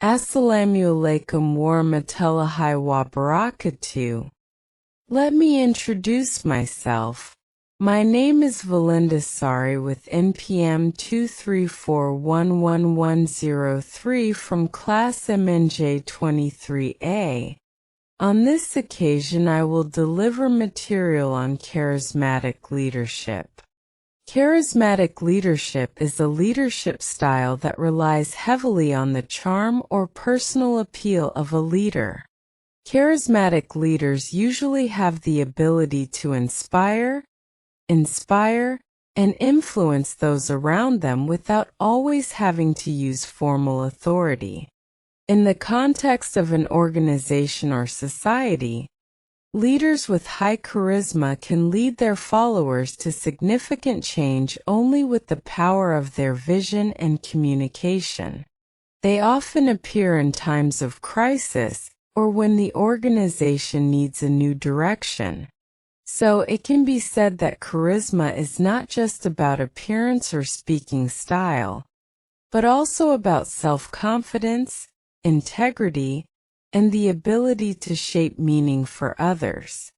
Assalamualaikum warahmatullahi wabarakatuh. Let me introduce myself. My name is Valinda Sari with NPM 234111103 from class MNJ 23A. On this occasion I will deliver material on charismatic leadership. Charismatic leadership is a leadership style that relies heavily on the charm or personal appeal of a leader. Charismatic leaders usually have the ability to inspire, and influence those around them without always having to use formal authority. In the context of an organization or society, leaders with high charisma can lead their followers to significant change only with the power of their vision and communication. They often appear in times of crisis or when the organization needs a new direction. So it can be said that charisma is not just about appearance or speaking style, but also about self-confidence, integrity, and the ability to shape meaning for others.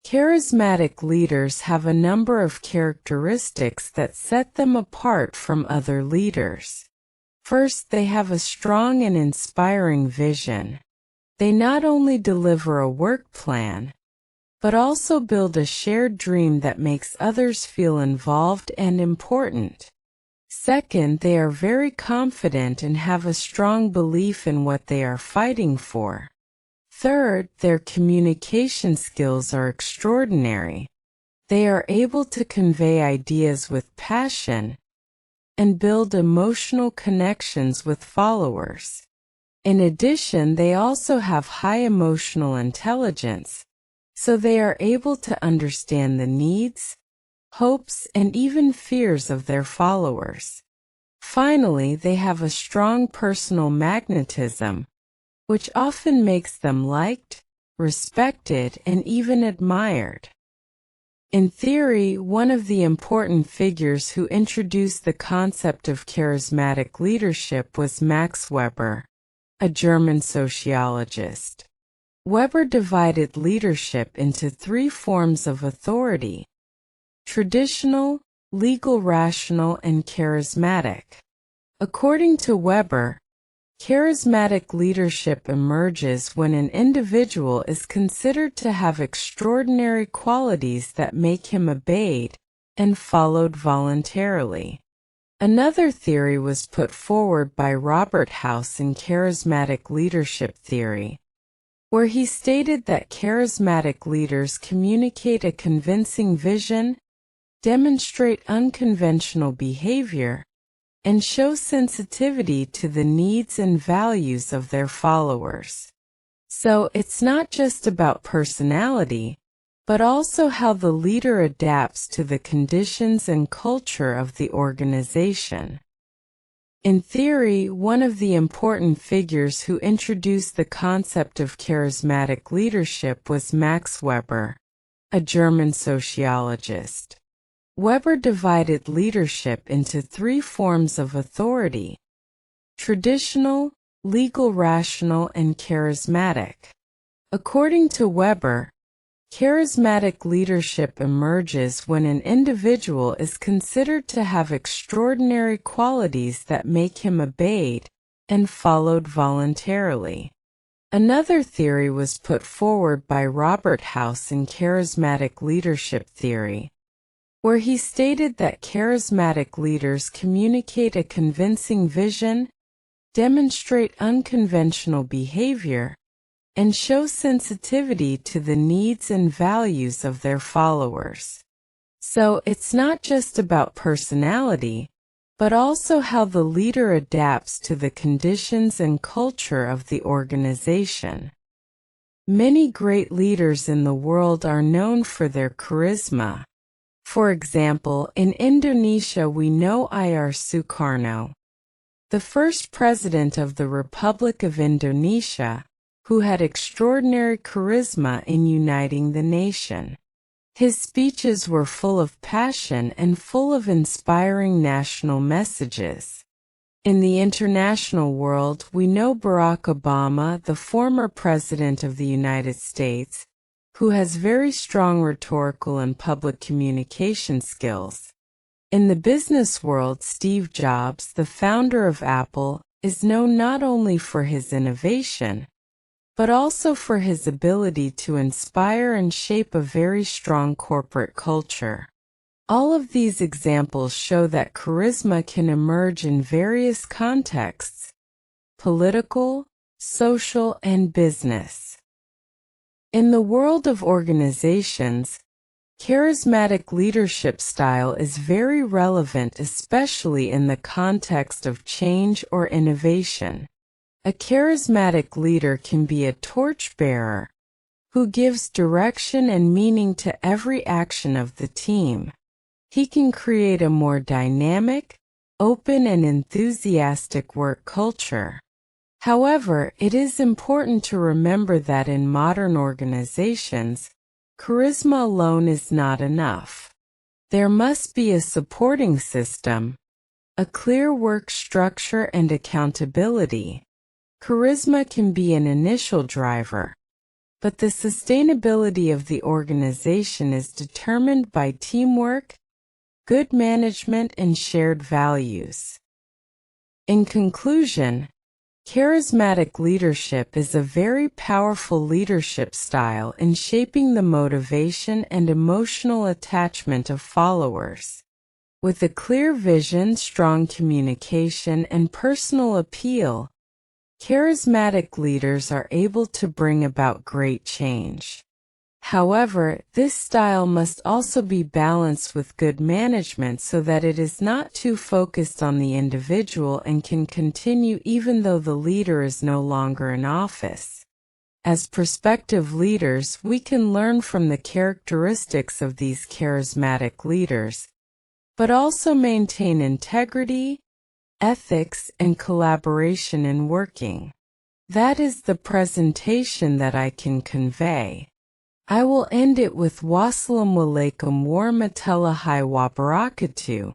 Charismatic leaders have a number of characteristics that set them apart from other leaders. First, they have a strong and inspiring vision. They not only deliver a work plan, but also build a shared dream that makes others feel involved and important. Second, they are very confident and have a strong belief in what they are fighting for. Third, their communication skills are extraordinary. They are able to convey ideas with passion and build emotional connections with followers. In addition, they also have high emotional intelligence, so they are able to understand the needs, hopes, and even fears of their followers. Finally, they have a strong personal magnetism, which often makes them liked, respected, and even admired. In theory, one of the important figures who introduced the concept of charismatic leadership was Max Weber, a German sociologist. Weber divided leadership into three forms of authority: traditional, legal, rational, and charismatic. According to Weber, charismatic leadership emerges when an individual is considered to have extraordinary qualities that make him obeyed and followed voluntarily. Another theory was put forward by Robert House in charismatic leadership theory, where he stated that charismatic leaders communicate a convincing vision, demonstrate unconventional behavior, and show sensitivity to the needs and values of their followers. So it's not just about personality, but also how the leader adapts to the conditions and culture of the organization. In theory, one of the important figures who introduced the concept of charismatic leadership was Max Weber, a German sociologist. Weber divided leadership into three forms of authority: traditional, legal, rational, and charismatic. According to Weber, charismatic leadership emerges when an individual is considered to have extraordinary qualities that make him obeyed and followed voluntarily. Another theory was put forward by Robert House in charismatic leadership theory, where he stated that charismatic leaders communicate a convincing vision, demonstrate unconventional behavior, and show sensitivity to the needs and values of their followers. So it's not just about personality, but also how the leader adapts to the conditions and culture of the organization. Many great leaders in the world are known for their charisma. For example, in Indonesia we know Ir Sukarno, the first president of the Republic of Indonesia, who had extraordinary charisma in uniting the nation. His speeches were full of passion and full of inspiring national messages. In the international world, we know Barack Obama, the former President of the United States, who has very strong rhetorical and public communication skills. In the business world, Steve Jobs, the founder of Apple, is known not only for his innovation, but also for his ability to inspire and shape a very strong corporate culture. All of these examples show that charisma can emerge in various contexts: political, social, and business. In the world of organizations, charismatic leadership style is very relevant, especially in the context of change or innovation. A charismatic leader can be a torchbearer who gives direction and meaning to every action of the team. He can create a more dynamic, open, and enthusiastic work culture. However, it is important to remember that in modern organizations, charisma alone is not enough. There must be a supporting system, a clear work structure, and accountability. Charisma can be an initial driver, but the sustainability of the organization is determined by teamwork, good management, and shared values. In conclusion, charismatic leadership is a very powerful leadership style in shaping the motivation and emotional attachment of followers. With a clear vision, strong communication, and personal appeal, charismatic leaders are able to bring about great change. However, this style must also be balanced with good management so that it is not too focused on the individual and can continue even though the leader is no longer in office. As prospective leaders, we can learn from the characteristics of these charismatic leaders, but also maintain integrity, ethics, and collaboration in working. That is the presentation that I can convey. I will end it with Wassalamu alaikum warahmatullahi wabarakatuh.